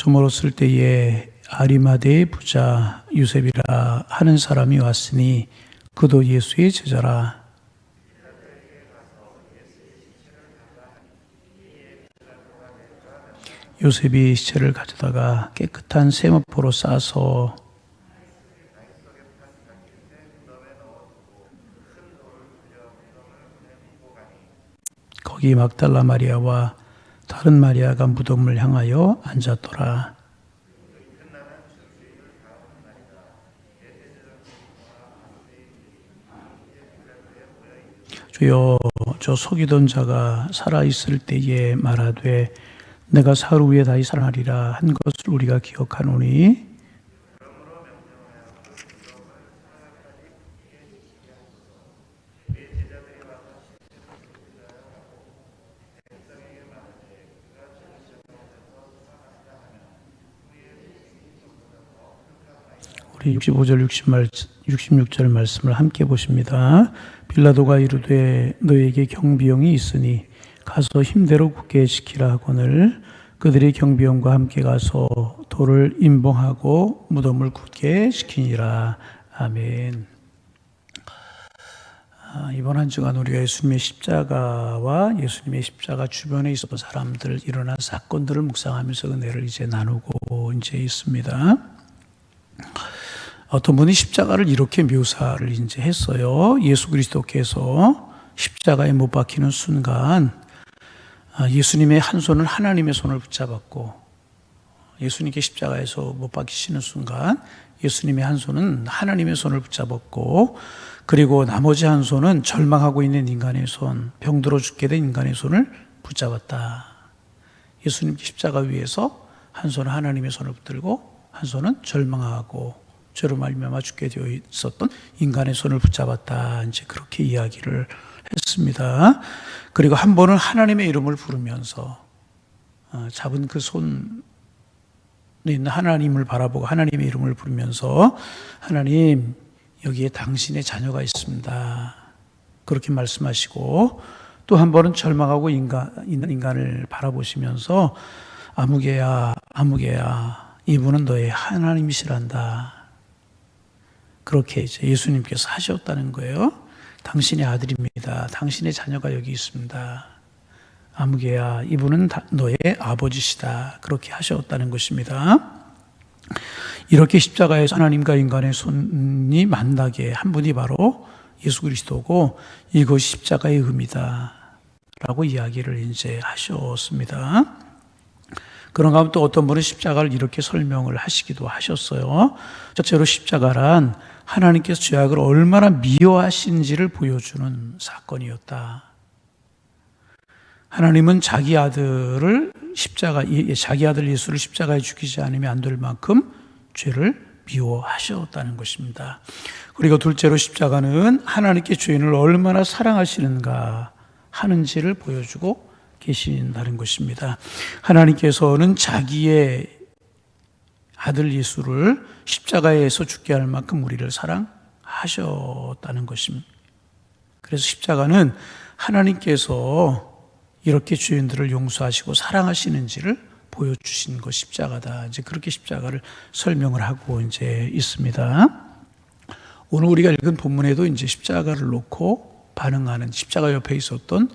저물었을 때에 아리마대의 부자 요셉이라 하는 사람이 왔으니 그도 예수의 제자라. 요셉이 시체를 가져다가 깨끗한 세마포로 싸서 거기 막달라 마리아와 다른 마리아가 무덤을 향하여 앉았더라. 주여, 저 속이던 자가 살아있을 때에 말하되 내가 사흘 후에 다시 살아나리라 한 것을 우리가 기억하노니 우리 65절 66절 말씀을 함께 보십니다. 빌라도가 이르되 너에게 경비용이 있으니 가서 힘대로 굳게 지키라 하거늘 그들이 경비용과 함께 가서 돌을 임봉하고 무덤을 굳게 지키니라. 아멘. 이번 한 주간 우리가 예수님의 십자가와 예수님의 십자가 주변에 있었던 사람들 일어난 사건들을 묵상하면서 은혜를 이제 나누고 이제 있습니다. 어떤 분이 십자가를 이렇게 묘사를 이제 했어요. 예수 그리스도께서 십자가에 못 박히는 순간 예수님의 한 손은 하나님의 손을 붙잡았고 예수님께 십자가에서 못 박히시는 순간 예수님의 한 손은 하나님의 손을 붙잡았고 그리고 나머지 한 손은 절망하고 있는 인간의 손, 병들어 죽게 된 인간의 손을 붙잡았다. 예수님께 십자가 위에서 한 손은 하나님의 손을 붙들고 한 손은 절망하고 죄로 말미암아 죽게 되어 있었던 인간의 손을 붙잡았다. 이제 그렇게 이야기를 했습니다. 그리고 한 번은 하나님의 이름을 부르면서 잡은 그 손에 있는 하나님을 바라보고 하나님의 이름을 부르면서 하나님 여기에 당신의 자녀가 있습니다. 그렇게 말씀하시고 또 한 번은 절망하고 있는 인간을 바라보시면서 아무개야 이분은 너의 하나님이시란다. 그렇게 이제 예수님께서 하셨다는 거예요. 당신의 아들입니다. 당신의 자녀가 여기 있습니다. 아무개야 이분은 너의 아버지시다. 그렇게 하셨다는 것입니다. 이렇게 십자가에서 하나님과 인간의 손이 만나게 한 분이 바로 예수 그리스도고 이것이 십자가의 의미다 라고 이야기를 이제 하셨습니다. 그런가 하면 또 어떤 분은 십자가를 이렇게 설명을 하시기도 하셨어요. 첫째로 십자가란 하나님께서 죄악을 얼마나 미워하시는지를 보여주는 사건이었다. 하나님은 자기 아들 예수를 십자가에 죽이지 않으면 안 될 만큼 죄를 미워하셨다는 것입니다. 그리고 둘째로 십자가는 하나님께 죄인을 얼마나 사랑하시는가 하는지를 보여주고 계신다는 것입니다. 하나님께서는 자기의 아들 예수를 십자가에서 죽게 할 만큼 우리를 사랑하셨다는 것입니다. 그래서 십자가는 하나님께서 이렇게 죄인들을 용서하시고 사랑하시는지를 보여주신 것 십자가다. 이제 그렇게 십자가를 설명을 하고 이제 있습니다. 오늘 우리가 읽은 본문에도 이제 십자가를 놓고 반응하는 십자가 옆에 있었던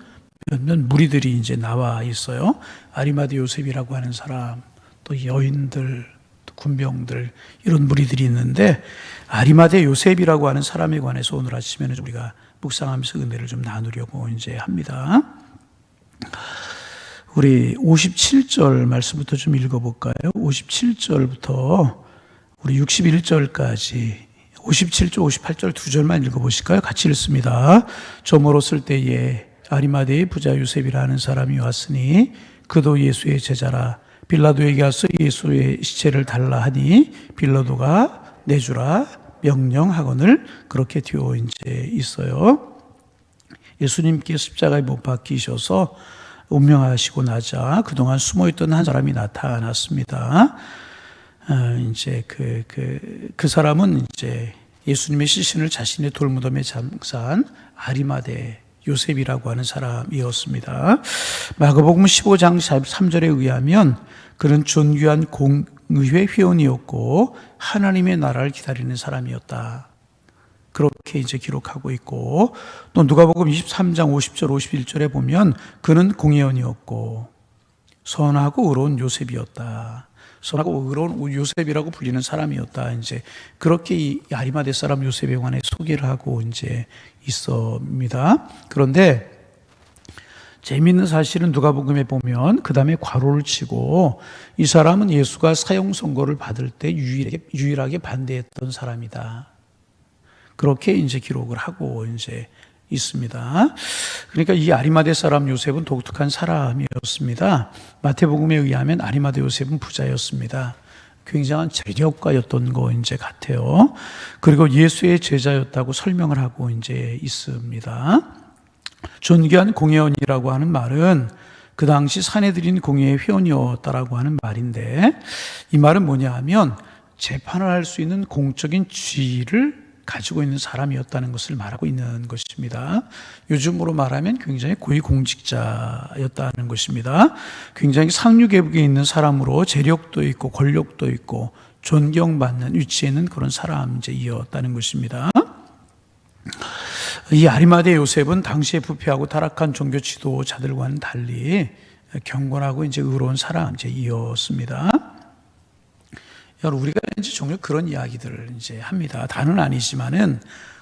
몇몇 무리들이 이제 나와 있어요. 아리마대 요셉이라고 하는 사람, 또 여인들, 또 군병들 이런 무리들이 있는데 아리마대 요셉이라고 하는 사람에 관해서 오늘 아침에는 우리가 묵상하면서 은혜를 좀 나누려고 이제 합니다. 우리 57절 말씀부터 좀 읽어볼까요? 57절부터 우리 61절까지 57절, 58절 두 절만 읽어보실까요? 같이 읽습니다. 저물었을 때에 아리마대의 부자 요셉이라는 사람이 왔으니 그도 예수의 제자라. 빌라도에게 와서 예수의 시체를 달라 하니 빌라도가 내주라 명령하거늘. 그렇게 되어 이제 있어요. 예수님께 십자가에 못 박히셔서 운명하시고 나자 그동안 숨어있던 한 사람이 나타났습니다. 이제 그 사람은 이제 예수님의 시신을 자신의 돌무덤에 장사한 아리마대 요셉이라고 하는 사람이었습니다. 마가복음 15장 3절에 의하면 그는 존귀한 공의회 회원이었고 하나님의 나라를 기다리는 사람이었다. 그렇게 이제 기록하고 있고, 또 누가복음 23장 50절 51절에 보면 그는 공회원이었고 선하고 의로운 요셉이었다. 선하고 의로운 요셉이라고 불리는 사람이었다. 이제 그렇게 이 아리마대 사람 요셉에 관해 소개를 하고 이제 있습니다. 그런데 재미있는 사실은 누가복음에 보면 그 다음에 괄호를 치고 이 사람은 예수가 사형 선고를 받을 때 유일하게 반대했던 사람이다. 그렇게 이제 기록을 하고 이제 있습니다. 그러니까 이 아리마대 사람 요셉은 독특한 사람이었습니다. 마태복음에 의하면 아리마대 요셉은 부자였습니다. 굉장한 재력가였던 거 이제 같아요. 그리고 예수의 제자였다고 설명을 하고 이제 있습니다. 존귀한 공회원이라고 하는 말은 그 당시 사내들인 공회의 회원이었다라고 하는 말인데, 이 말은 뭐냐 하면 재판을 할 수 있는 공적인 지위를 가지고 있는 사람이었다는 것을 말하고 있는 것입니다. 요즘으로 말하면 굉장히 고위공직자였다는 것입니다. 굉장히 상류계급에 있는 사람으로 재력도 있고 권력도 있고 존경받는 위치에 있는 그런 사람이었다는 것입니다. 이 아리마대 요셉은 당시에 부패하고 타락한 종교 지도자들과는 달리 경건하고 이제 의로운 사람이었습니다. 여러분, 우리가 이제 종종 그런 이야기들을 이제 합니다. 다는 아니지만은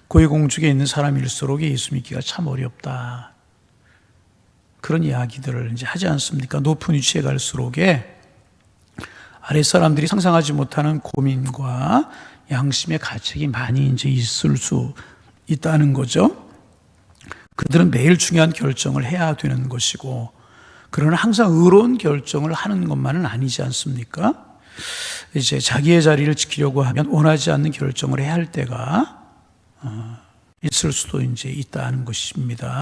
고위공직에 있는 사람일수록 예수 믿기가 참 어렵다. 그런 이야기들을 이제 하지 않습니까? 높은 위치에 갈수록에 아래 사람들이 상상하지 못하는 고민과 양심의 가책이 많이 이제 있을 수 있다는 거죠. 그들은 매일 중요한 결정을 해야 되는 것이고, 그러나 항상 의로운 결정을 하는 것만은 아니지 않습니까? 이제 자기의 자리를 지키려고 하면 원하지 않는 결정을 해야 할 때가 있을 수도 이제 있다는 것입니다.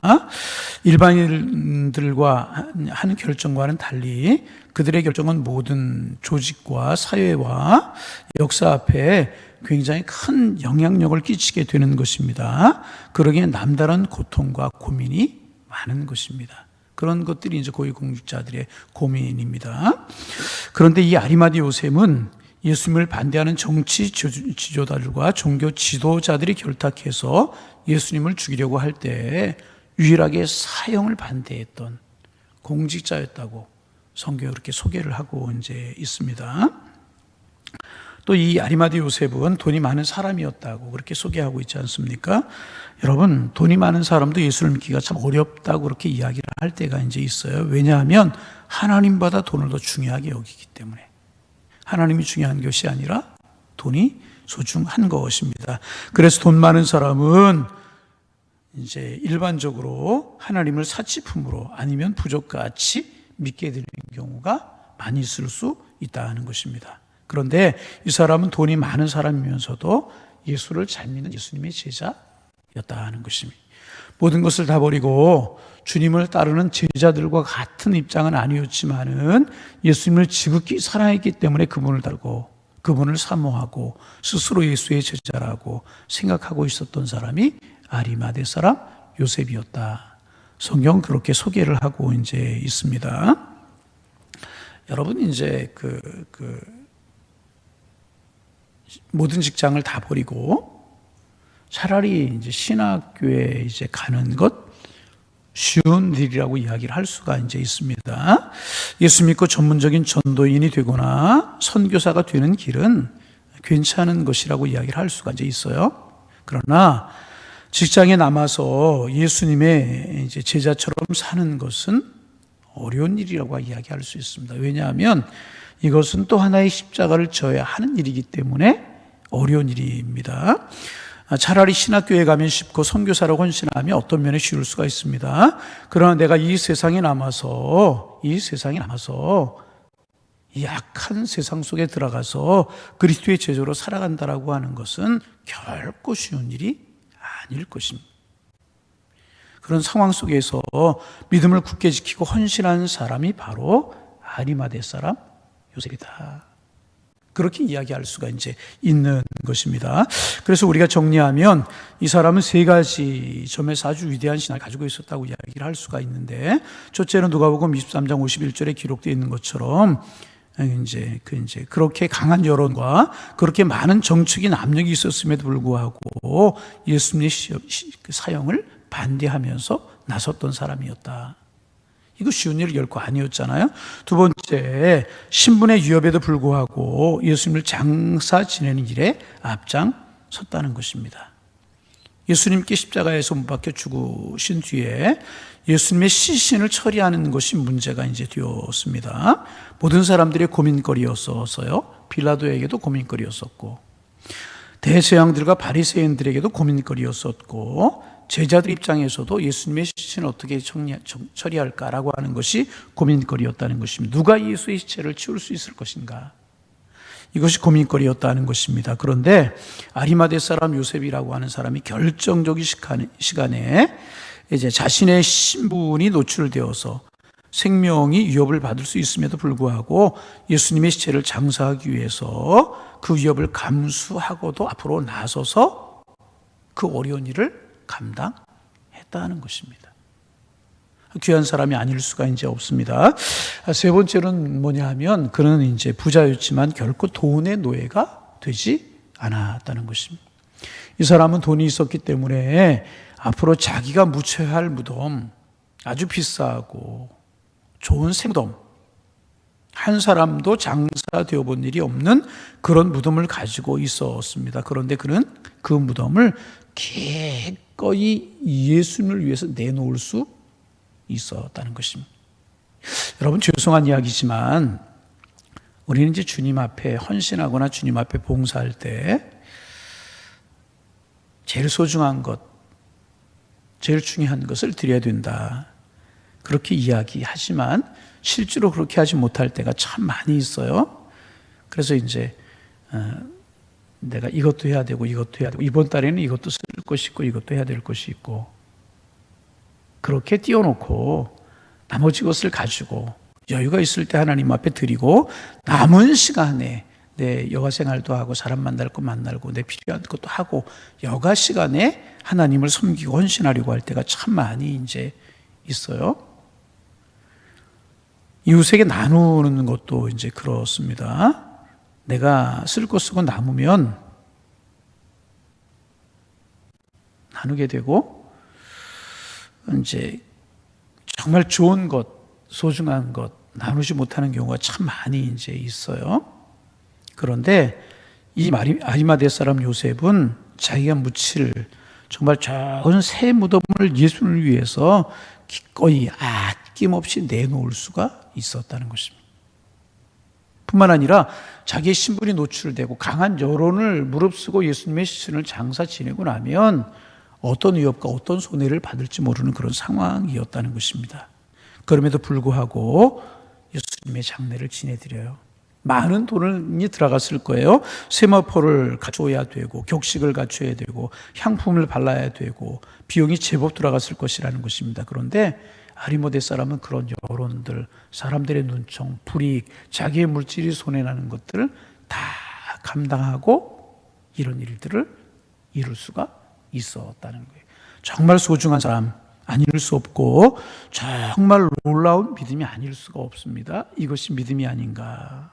일반인들과 하는 결정과는 달리 그들의 결정은 모든 조직과 사회와 역사 앞에 굉장히 큰 영향력을 끼치게 되는 것입니다. 그러기에 남다른 고통과 고민이 많은 것입니다. 그런 것들이 이제 고위공직자들의 고민입니다. 그런데 이 아리마대 요셉은 예수님을 반대하는 정치 지도자들과 종교 지도자들이 결탁해서 예수님을 죽이려고 할 때 유일하게 사형을 반대했던 공직자였다고 성경에 그렇게 소개를 하고 이제 있습니다. 또 이 아리마대 요셉은 돈이 많은 사람이었다고 그렇게 소개하고 있지 않습니까? 여러분, 돈이 많은 사람도 예수를 믿기가 참 어렵다고 그렇게 이야기를 할 때가 이제 있어요. 왜냐하면 하나님보다 돈을 더 중요하게 여기기 때문에. 하나님이 중요한 것이 아니라 돈이 소중한 것입니다. 그래서 돈 많은 사람은 이제 일반적으로 하나님을 사치품으로 아니면 부족같이 믿게 되는 경우가 많이 있을 수 있다는 것입니다. 그런데 이 사람은 돈이 많은 사람이면서도 예수를 잘 믿는 예수님의 제자였다는 것입니다. 모든 것을 다 버리고 주님을 따르는 제자들과 같은 입장은 아니었지만은 예수님을 지극히 사랑했기 때문에 그분을 따르고 그분을 사모하고 스스로 예수의 제자라고 생각하고 있었던 사람이 아리마대 사람 요셉이었다. 성경 그렇게 소개를 하고 이제 있습니다. 여러분, 이제 모든 직장을 다 버리고 차라리 이제 신학교에 이제 가는 것 쉬운 일이라고 이야기를 할 수가 이제 있습니다. 예수 믿고 전문적인 전도인이 되거나 선교사가 되는 길은 괜찮은 것이라고 이야기를 할 수가 이제 있어요. 그러나 직장에 남아서 예수님의 이제 제자처럼 사는 것은 어려운 일이라고 이야기할 수 있습니다. 왜냐하면 이것은 또 하나의 십자가를 져야 하는 일이기 때문에 어려운 일입니다. 차라리 신학교에 가면 쉽고 선교사로 헌신하면 어떤 면에 쉬울 수가 있습니다. 그러나 내가 이 세상에 남아서 이 악한 세상 속에 들어가서 그리스도의 제자로 살아간다라고 하는 것은 결코 쉬운 일이 아닐 것입니다. 그런 상황 속에서 믿음을 굳게 지키고 헌신한 사람이 바로 아리마대 사람 요셉이다. 그렇게 이야기할 수가 이제 있는 것입니다. 그래서 우리가 정리하면 이 사람은 세 가지 점에서 아주 위대한 신앙을 가지고 있었다고 이야기를 할 수가 있는데, 첫째는 누가복음 23장 51절에 기록되어 있는 것처럼 그렇게 강한 여론과 그렇게 많은 정치적인 압력이 있었음에도 불구하고 예수님의 사형을 반대하면서 나섰던 사람이었다. 이거 쉬운 일이 결코 아니었잖아요. 두 번째, 신분의 위협에도 불구하고 예수님을 장사 지내는 일에 앞장섰다는 것입니다. 예수님께 십자가에서 못 박혀 죽으신 뒤에 예수님의 시신을 처리하는 것이 문제가 이제 되었습니다. 모든 사람들의 고민거리였어서요. 빌라도에게도 고민거리였었고, 대제사장들과 바리새인들에게도 고민거리였었고, 제자들 입장에서도 예수님의 시신을 어떻게 처리할까라고 하는 것이 고민거리였다는 것입니다. 누가 예수의 시체를 치울 수 있을 것인가? 이것이 고민거리였다는 것입니다. 그런데 아리마대 사람 요셉이라고 하는 사람이 결정적인 시간에 이제 자신의 신분이 노출되어서 생명이 위협을 받을 수 있음에도 불구하고 예수님의 시체를 장사하기 위해서 그 위협을 감수하고도 앞으로 나서서 그 어려운 일을 감당했다는 것입니다. 귀한 사람이 아닐 수가 이제 없습니다. 세 번째는 뭐냐 하면 그는 이제 부자였지만 결코 돈의 노예가 되지 않았다는 것입니다. 이 사람은 돈이 있었기 때문에 앞으로 자기가 묻혀야 할 무덤, 아주 비싸고 좋은 생무덤, 한 사람도 장사되어 본 일이 없는 그런 무덤을 가지고 있었습니다. 그런데 그는 그 무덤을 기꺼이 예수님을 위해서 내놓을 수 있었다는 것입니다. 여러분, 죄송한 이야기지만 우리는 이제 주님 앞에 헌신하거나 주님 앞에 봉사할 때 제일 소중한 것, 제일 중요한 것을 드려야 된다, 그렇게 이야기하지만 실제로 그렇게 하지 못할 때가 참 많이 있어요. 그래서 이제 내가 이것도 해야 되고 이것도 해야 되고 이번 달에는 이것도 쓸 것이 있고 이것도 해야 될 것이 있고, 그렇게 띄워놓고 나머지 것을 가지고 여유가 있을 때 하나님 앞에 드리고 남은 시간에 내 여가 생활도 하고 사람 만날 거 만나고 내 필요한 것도 하고 여가 시간에 하나님을 섬기고 헌신하려고 할 때가 참 많이 이제 있어요. 이웃에게 나누는 것도 이제 그렇습니다. 내가 쓸 거 쓰고 남으면 나누게 되고, 이제 정말 좋은 것, 소중한 것 나누지 못하는 경우가 참 많이 이제 있어요. 그런데 이 아리마대 사람 요셉은 자기가 묻힐 정말 좋은 새 무덤을 예수를 위해서 기꺼이 아낌없이 내놓을 수가 있었다는 것입니다. 뿐만 아니라 자기의 신분이 노출되고 강한 여론을 무릅쓰고 예수님의 시신을 장사 지내고 나면 어떤 위협과 어떤 손해를 받을지 모르는 그런 상황이었다는 것입니다. 그럼에도 불구하고 예수님의 장례를 지내드려요. 많은 돈이 들어갔을 거예요. 세마포를 갖춰야 되고 격식을 갖춰야 되고 향품을 발라야 되고 비용이 제법 들어갔을 것이라는 것입니다. 그런데 아리마대 사람은 그런 여론들, 사람들의 눈총, 불이익, 자기의 물질이 손해나는 것들을 다 감당하고 이런 일들을 이룰 수가 있었다는 거예요. 정말 소중한 사람 아닐 수 없고 정말 놀라운 믿음이 아닐 수가 없습니다. 이것이 믿음이 아닌가.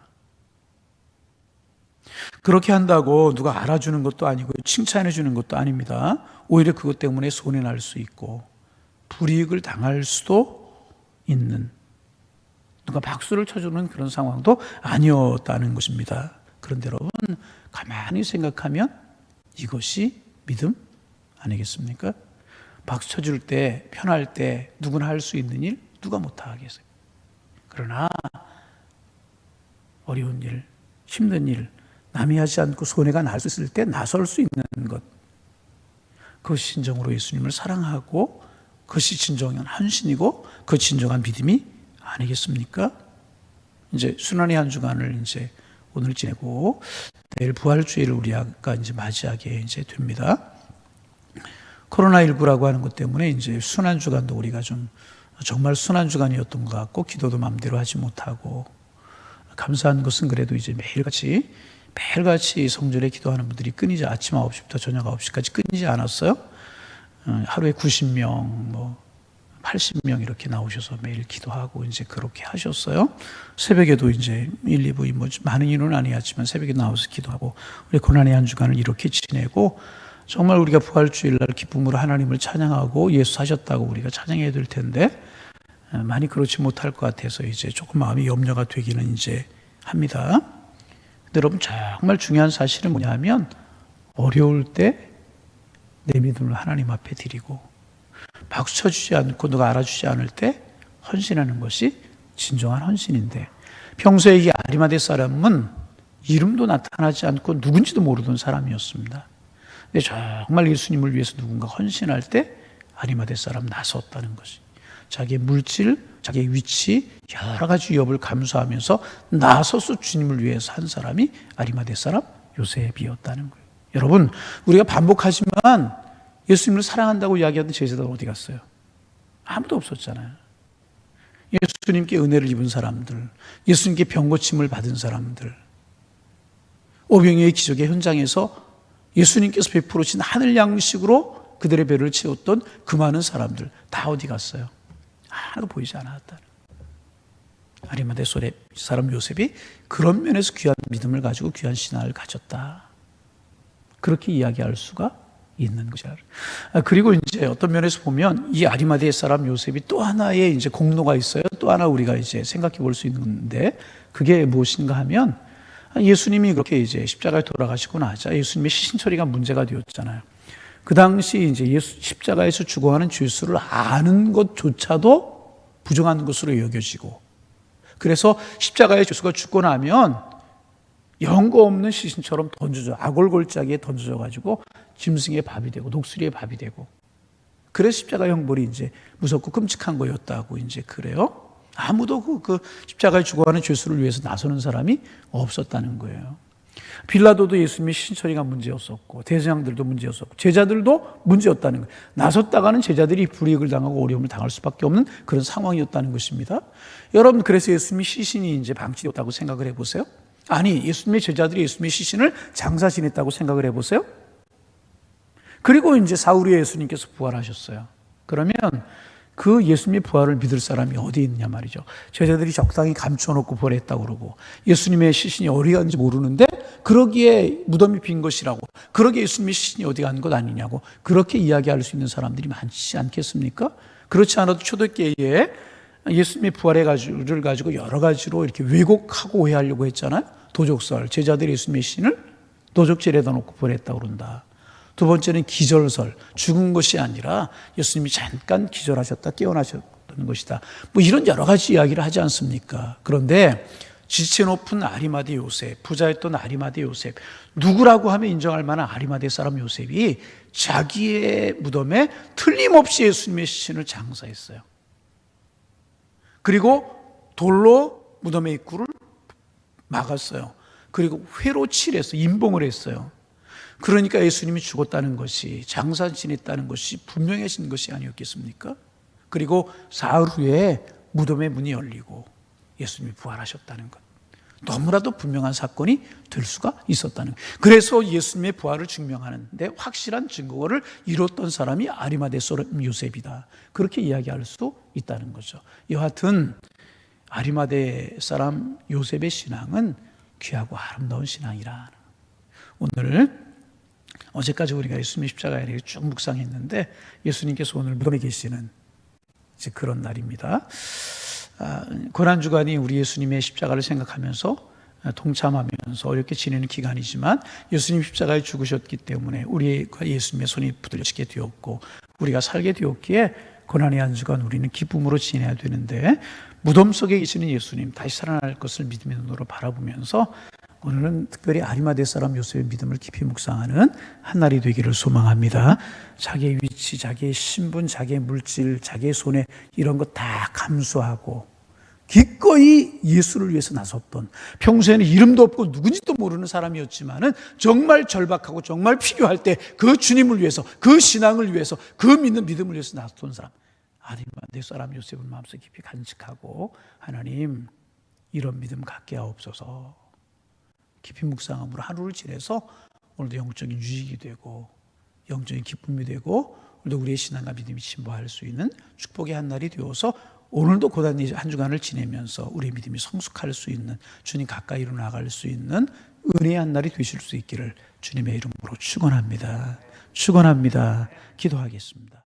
그렇게 한다고 누가 알아주는 것도 아니고 칭찬해 주는 것도 아닙니다. 오히려 그것 때문에 손해날 수 있고 불이익을 당할 수도 있는, 누가 박수를 쳐주는 그런 상황도 아니었다는 것입니다. 그런데 여러분, 가만히 생각하면 이것이 믿음 아니겠습니까? 박수 쳐줄 때, 편할 때 누구나 할 수 있는 일, 누가 못하겠어요. 그러나 어려운 일, 힘든 일, 남이 하지 않고 손해가 날 수 있을 때 나설 수 있는 것, 그것이 진정으로 예수님을 사랑하고 그것이 진정한 헌신이고 그 진정한 믿음이 아니겠습니까? 이제 순환의 한 주간을 이제 오늘 지내고 내일 부활주의를 우리가 이제 맞이하게 이제 됩니다. 코로나19라고 하는 것 때문에 이제 순환 주간도 우리가 좀 정말 순환 주간이었던 것 같고 기도도 마음대로 하지 못하고, 감사한 것은 그래도 이제 매일같이 매일같이 성전에 기도하는 분들이 끊이지, 아침 9시부터 저녁 9시까지 끊이지 않았어요? 하루에 90명, 80명 이렇게 나오셔서 매일 기도하고 이제 그렇게 하셨어요. 새벽에도 이제 1, 2부 많은 인원은 아니었지만 새벽에 나와서 기도하고 우리 고난의 한 주간을 이렇게 지내고, 정말 우리가 부활주일날 기쁨으로 하나님을 찬양하고 예수 사셨다고 우리가 찬양해야 될 텐데 많이 그렇지 못할 것 같아서 이제 조금 마음이 염려가 되기는 이제 합니다. 근데 여러분, 정말 중요한 사실은 뭐냐면 어려울 때 내 믿음을 하나님 앞에 드리고 박수 쳐주지 않고 누가 알아주지 않을 때 헌신하는 것이 진정한 헌신인데, 평소에 이 아리마대 사람은 이름도 나타나지 않고 누군지도 모르던 사람이었습니다. 근데 정말 예수님을 위해서 누군가 헌신할 때 아리마대 사람 나섰다는 것이, 자기의 물질, 자기의 위치, 여러 가지 위협을 감수하면서 나서서 주님을 위해서 한 사람이 아리마대 사람 요셉이었다는 거예요. 여러분, 우리가 반복하지만 예수님을 사랑한다고 이야기하던 제자들은 어디 갔어요? 아무도 없었잖아요. 예수님께 은혜를 입은 사람들, 예수님께 병고침을 받은 사람들, 오병이어의 기적의 현장에서 예수님께서 베풀으신 하늘 양식으로 그들의 배를 채웠던 그 많은 사람들 다 어디 갔어요? 하나도 보이지 않았다. 아리마대 사람 요셉이 그런 면에서 귀한 믿음을 가지고 귀한 신앙을 가졌다, 그렇게 이야기할 수가 있는 거죠. 그리고 이제 어떤 면에서 보면 이 아리마대 사람 요셉이 또 하나의 이제 공로가 있어요. 또 하나 우리가 이제 생각해 볼 수 있는데, 그게 무엇인가 하면 예수님이 그렇게 이제 십자가에 돌아가시고 나자 예수님의 시신처리가 문제가 되었잖아요. 그 당시 이제 예수 십자가에서 죽어가는 죄수를 아는 것조차도 부정한 것으로 여겨지고, 그래서 십자가의 죄수가 죽고 나면 영거 없는 시신처럼 던져져, 아골골짜기에 던져져 가지고 짐승의 밥이 되고 독수리의 밥이 되고, 그래서 십자가 형벌이 이제 무섭고 끔찍한 거였다고 이제 그래요. 아무도 그 십자가에 죽어가는 죄수를 위해서 나서는 사람이 없었다는 거예요. 빌라도도 예수님의 시신처리가 문제였었고, 대제사장들도 문제였었고, 제자들도 문제였다는 거예요. 나섰다가는 제자들이 불이익을 당하고 어려움을 당할 수밖에 없는 그런 상황이었다는 것입니다. 여러분, 그래서 예수님의 시신이 이제 방치되었다고 생각을 해보세요. 아니, 예수님의 제자들이 예수님의 시신을 장사 지냈다고 생각을 해보세요. 그리고 이제 사흘 후에 예수님께서 부활하셨어요. 그러면 그 예수님의 부활을 믿을 사람이 어디 있느냐 말이죠. 제자들이 적당히 감춰놓고 부활했다고 그러고, 예수님의 시신이 어디 갔는지 모르는데 그러기에 무덤이 빈 것이라고, 그러기에 예수님의 시신이 어디 간 것 아니냐고 그렇게 이야기할 수 있는 사람들이 많지 않겠습니까? 그렇지 않아도 초대교회에 예수님의 부활의 가지를 가지고 여러 가지로 이렇게 왜곡하고 오해하려고 했잖아요. 도적설, 제자들이 예수님의 시신을 도적질에다 놓고 부활했다고 그런다. 두 번째는 기절설, 죽은 것이 아니라 예수님이 잠깐 기절하셨다 깨어나셨다는 것이다. 뭐 이런 여러 가지 이야기를 하지 않습니까? 그런데 지체 높은 아리마대 요셉, 부자였던 아리마대 요셉, 누구라고 하면 인정할 만한 아리마대 사람 요셉이 자기의 무덤에 틀림없이 예수님의 시신을 장사했어요. 그리고 돌로 무덤의 입구를 막았어요. 그리고 회로 칠해서 임봉을 했어요. 그러니까 예수님이 죽었다는 것이, 장사 지냈다는 것이 분명해진 것이 아니었겠습니까? 그리고 사흘 후에 무덤의 문이 열리고 예수님이 부활하셨다는 것, 너무나도 분명한 사건이 될 수가 있었다는 것. 그래서 예수님의 부활을 증명하는데 확실한 증거를 이뤘던 사람이 아리마대 사람 요셉이다, 그렇게 이야기할 수 있다는 거죠. 여하튼 아리마대 사람 요셉의 신앙은 귀하고 아름다운 신앙이라. 오늘 어제까지 우리가 예수님의 십자가에 쭉 묵상했는데, 예수님께서 오늘 무덤에 계시는 이제 그런 날입니다. 고난주간이 우리 예수님의 십자가를 생각하면서 동참하면서 어렵게 지내는 기간이지만, 예수님 십자가에 죽으셨기 때문에 우리가 예수님의 손이 붙들려지게 되었고 우리가 살게 되었기에 고난의 한 주간 우리는 기쁨으로 지내야 되는데, 무덤 속에 계시는 예수님 다시 살아날 것을 믿음의 눈으로 바라보면서 오늘은 특별히 아리마대 사람 요셉의 믿음을 깊이 묵상하는 한 날이 되기를 소망합니다. 자기의 위치, 자기의 신분, 자기의 물질, 자기의 손해 이런 거 다 감수하고 기꺼이 예수를 위해서 나섰던, 평소에는 이름도 없고 누군지도 모르는 사람이었지만은 정말 절박하고 정말 필요할 때 그 주님을 위해서, 그 신앙을 위해서, 그 믿는 믿음을 위해서 나섰던 사람, 아리마대 사람 요셉을 마음속에 깊이 간직하고, 하나님 이런 믿음 갖게 하옵소서, 깊이 묵상함으로 하루를 지내서 오늘도 영적인 유익이 되고 영적인 기쁨이 되고 오늘도 우리의 신앙과 믿음이 진보할 수 있는 축복의 한 날이 되어서 오늘도 고단히 한 주간을 지내면서 우리의 믿음이 성숙할 수 있는 주님 가까이로 나아갈 수 있는 은혜의 한 날이 되실 수 있기를 주님의 이름으로 축원합니다. 축원합니다. 기도하겠습니다.